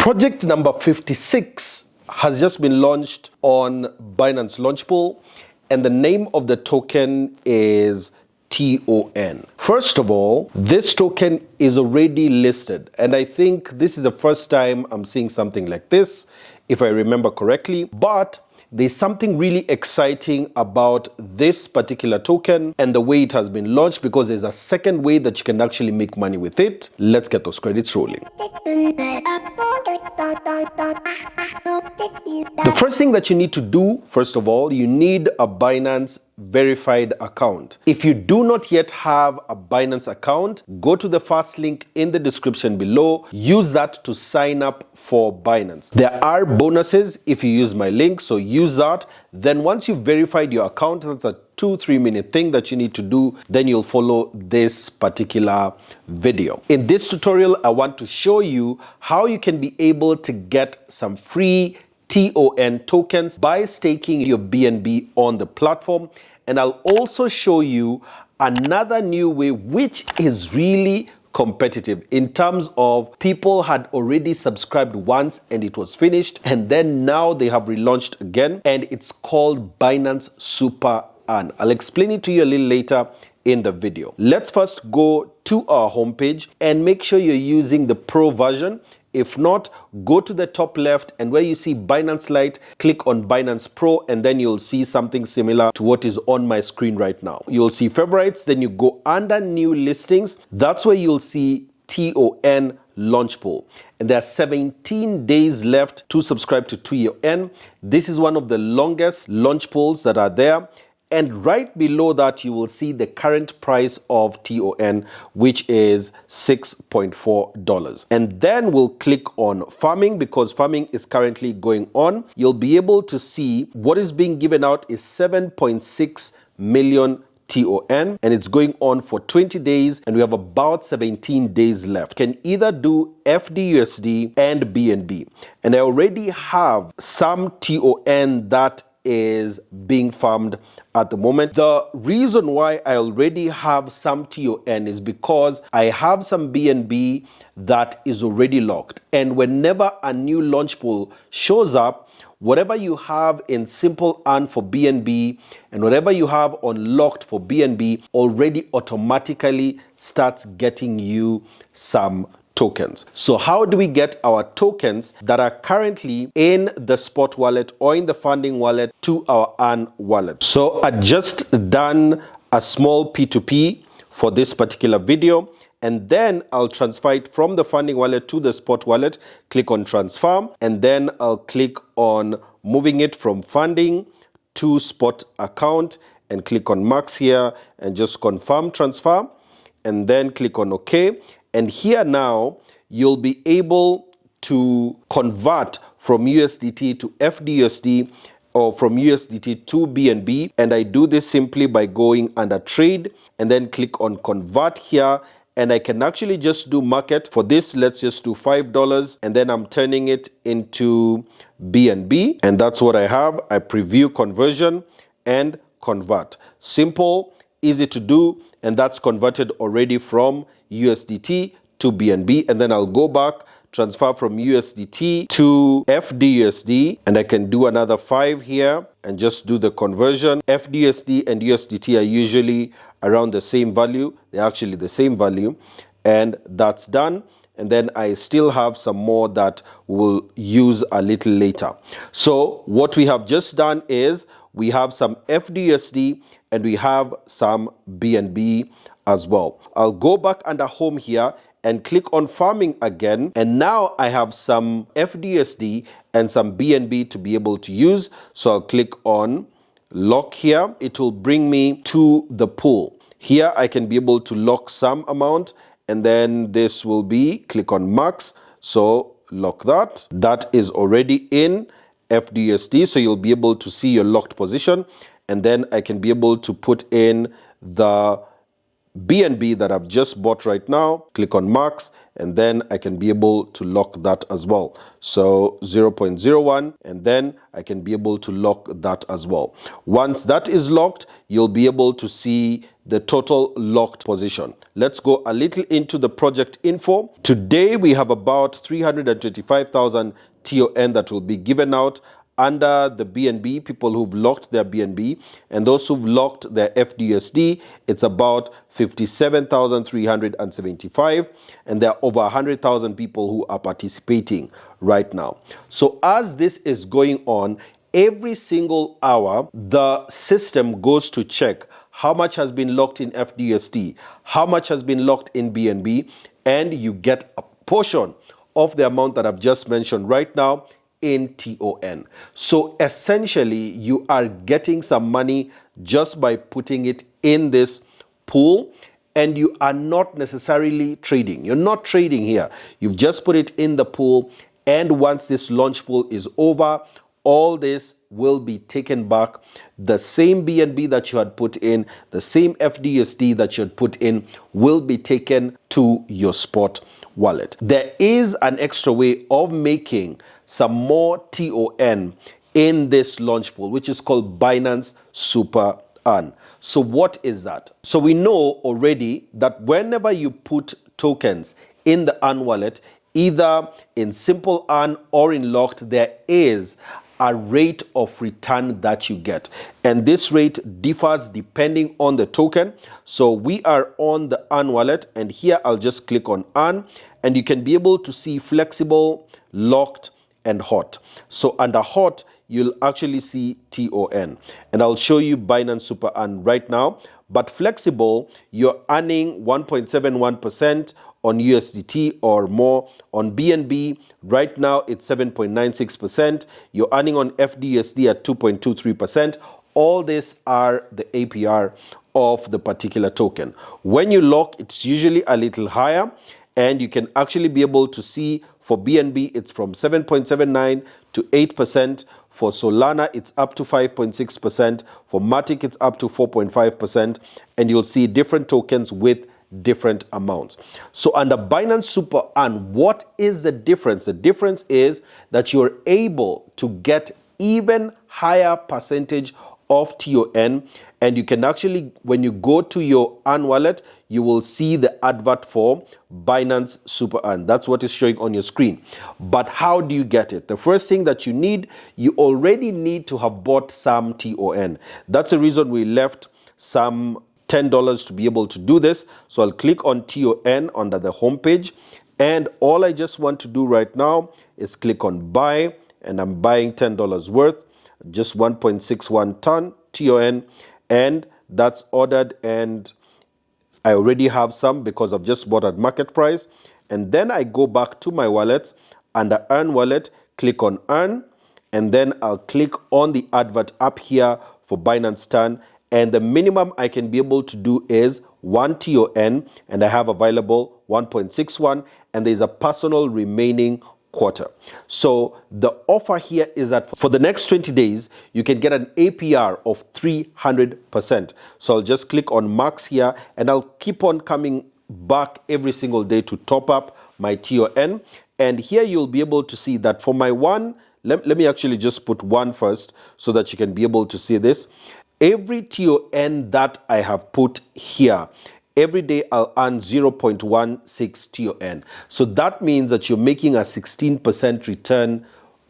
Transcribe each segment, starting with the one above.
Project number 56 has just been launched on Binance Launchpool, and the name of the token is TON. First of all, this token is already listed, and I think this is the first time I'm seeing something like this, if I remember correctly. But there's something really exciting about this particular token and the way it has been launched, because there's a second way that you can actually make money with it. Let's get those credits rolling. The first thing that you need to do, first of all, you need a Binance verified account. If you do not yet have a Binance account, go to the first link in the description below. Use that to sign up for Binance. There are bonuses if you use my link, so use that. Then once you've verified your account, that's a 2-3 minute thing that you need to do, then you'll follow this particular video. In this tutorial, I want to show you how you can be able to get some free TON tokens by staking your BNB on the platform. And I'll also show you another new way, which is really competitive in terms of people had already subscribed once and it was finished, and then now they have relaunched again, and it's called Binance Super Earn. I'll explain it to you a little later in the video. Let's first go to our homepage and make sure you're using the Pro version. If not, go to the top left, and where you see Binance Lite, click on Binance Pro, and then you'll see something similar to what is on my screen right now. You'll see favorites, then you go under new listings. That's where you'll see TON Launchpool. And there are 17 days left to subscribe to TON. This is one of the longest launch pools that are there. And right below that, you will see the current price of TON, which is $6.4. And then we'll click on farming, because farming is currently going on. You'll be able to see what is being given out is 7.6 million TON, and it's going on for 20 days, and we have about 17 days left. You can either do FDUSD and BNB. And I already have some TON that is being farmed at the moment. The reason why I already have some TON is because I have some BNB that is already locked, and whenever a new launch pool shows up, whatever you have in Simple Earn for BNB and whatever you have on locked for BNB already automatically starts getting you some tokens. So how do we get our tokens that are currently in the spot wallet or in the funding wallet to our Earn wallet? So I just done a small P2P for this particular video, and then I'll transfer it from the funding wallet to the spot wallet. Click on transfer, and then I'll click on moving it from funding to spot account, and click on max here and just confirm transfer, and then click on OK. And here now, you'll be able to convert from USDT to FDUSD or from USDT to BNB. And I do this simply by going under trade and then click on convert here. And I can actually just do market. For this, let's just do $5. And then I'm turning it into BNB. And that's what I have. I preview conversion and convert. Simple, easy to do. And that's converted already from USDT to BNB, and then I'll go back, transfer from USDT to FDUSD, and I can do another 5 here and just do the conversion. FDUSD and USDT are usually around the same value. They're actually the same value, and that's done. And then I still have some more that we'll use a little later. So what we have just done is we have some FDUSD and we have some BNB as well. I'll go back under home here and click on farming again, and now I have some FDUSD and some BNB to be able to use. So I'll click on lock here. It will bring me to the pool. Here I can be able to lock some amount, and then this will be click on max. So lock that. That is already in FDUSD, so you'll be able to see your locked position, and then I can be able to put in the BNB that I've just bought right now. Click on max, and then I can be able to lock that as well. So 0.01, and then I can be able to lock that as well. Once that is locked, you'll be able to see the total locked position. Let's go a little into the project info. Today we have about 325,000 TON that will be given out under the BNB, people who've locked their BNB, and those who've locked their FDUSD. It's about 57,375, and there are over 100,000 people who are participating right now. So as this is going on, every single hour, the system goes to check how much has been locked in FDUSD, how much has been locked in BNB, and you get a portion of the amount that I've just mentioned right now in TON. So essentially, you are getting some money just by putting it in this pool, and you are not necessarily trading. You're not trading here. You've just put it in the pool, and once this launch pool is over, all this will be taken back. The same BNB that you had put in, the same FDUSD that you had put in will be taken to your spot wallet. There is an extra way of making some more TON in this launch pool, which is called Binance Super Earn. So what is that? So we know already that whenever you put tokens in the Earn wallet, either in Simple Earn or in Locked, there is a rate of return that you get, and this rate differs depending on the token. So we are on the Earn wallet, and here I'll just click on Earn, and you can be able to see flexible, locked, and hot. So under hot, you'll actually see TON, and I'll show you Binance Super Earn right now. But flexible, you're earning 1.71% on USDT or more. On BNB, right now it's 7.96%. You're earning on FDUSD at 2.23%. All these are the APR of the particular token. When you lock, it's usually a little higher, and you can actually be able to see for BNB, it's from 7.79 to 8%. For Solana, it's up to 5.6%. For Matic, it's up to 4.5%. And you'll see different tokens with different amounts. So under Binance Super Earn, what is the difference? The difference is that you're able to get even higher percentage of TON, and you can actually, when you go to your Earn wallet, you will see the advert for Binance Super Earn. That's what is showing on your screen. But how do you get it? The first thing that you already need to have bought some TON. That's the reason we left some $10 to be able to do this. So I'll click on TON under the home page, and all I just want to do right now is click on buy, and I'm buying $10 worth, just 1.61 TON, and that's ordered, and I already have some because I've just bought at market price. And then I go back to my wallet, under Earn wallet, click on Earn, and then I'll click on the advert up here for Binance TON, and the minimum I can be able to do is 1 TON, and I have available 1.61, and there's a personal remaining quarter. So the offer here is that for the next 20 days, you can get an APR of 300%. So I'll just click on max here, and I'll keep on coming back every single day to top up my TON. And here you'll be able to see that for my one, let me actually just put one first so that you can be able to see this. Every TON that I have put here, every day I'll earn 0.16 TON. So that means that you're making a 16% return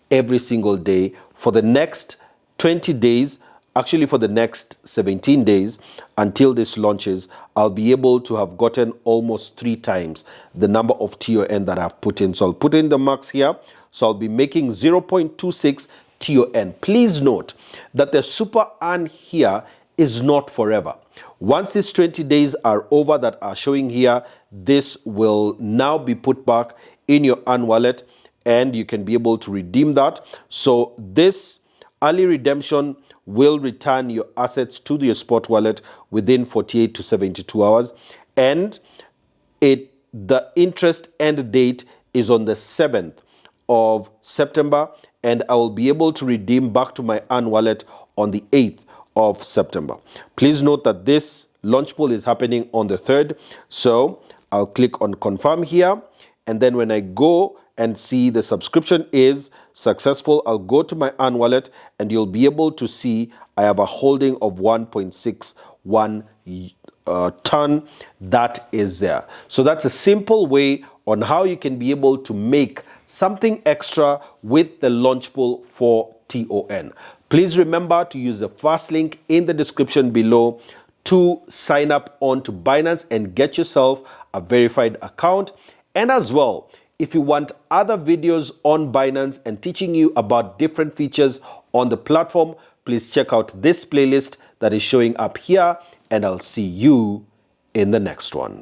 every single day for the next 20 days. Actually, for the next 17 days until this launches, I'll be able to have gotten almost 3 times the number of TON that I've put in. So I'll put in the max here. So I'll be making 0.26 TON. Please note that the Super Earn here is not forever. Once these 20 days are over that are showing here, this will now be put back in your Earn wallet, and you can be able to redeem that. So this early redemption will return your assets to your spot wallet within 48 to 72 hours. And the interest end date is on the 7th of September, and I will be able to redeem back to my Earn wallet on the 8th of September. Please note that this launch pool is happening on the 3rd. So I'll click on confirm here, and then when I go and see the subscription is successful, I'll go to my Earn wallet, and you'll be able to see I have a holding of 1.61 ton that is there. So that's a simple way on how you can be able to make something extra with the Launchpool for TON. Please remember to use the first link in the description below to sign up onto Binance and get yourself a verified account. And as well, if you want other videos on Binance and teaching you about different features on the platform, please check out this playlist that is showing up here, and I'll see you in the next one.